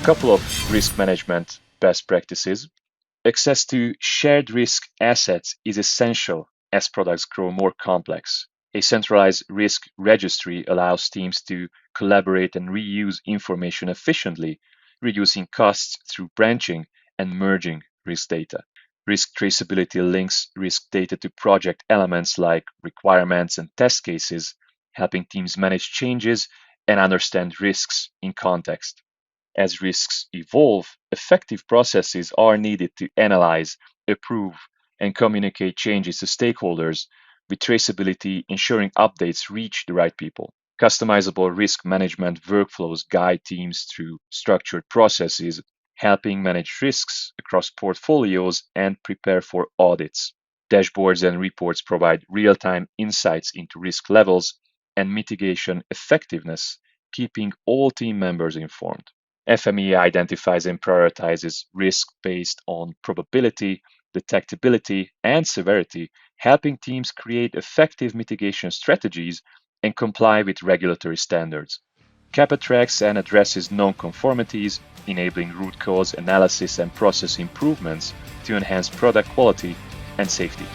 couple of risk management best practices. Access to shared risk assets is essential as products grow more complex. A centralized risk registry allows teams to collaborate and reuse information efficiently, reducing costs through branching and merging risk data. Risk traceability links risk data to project elements like requirements and test cases, helping teams manage changes and understand risks in context. As risks evolve, effective processes are needed to analyze, approve, and communicate changes to stakeholders, with traceability ensuring updates reach the right people. Customizable risk management workflows guide teams through structured processes, helping manage risks across portfolios and prepare for audits. Dashboards and reports provide real time insights into risk levels and mitigation effectiveness, keeping all team members informed. FME identifies and prioritizes risk based on probability, detectability, and severity, helping teams create effective mitigation strategies and comply with regulatory standards. CAPA tracks and addresses non-conformities, enabling root cause analysis and process improvements to enhance product quality and safety.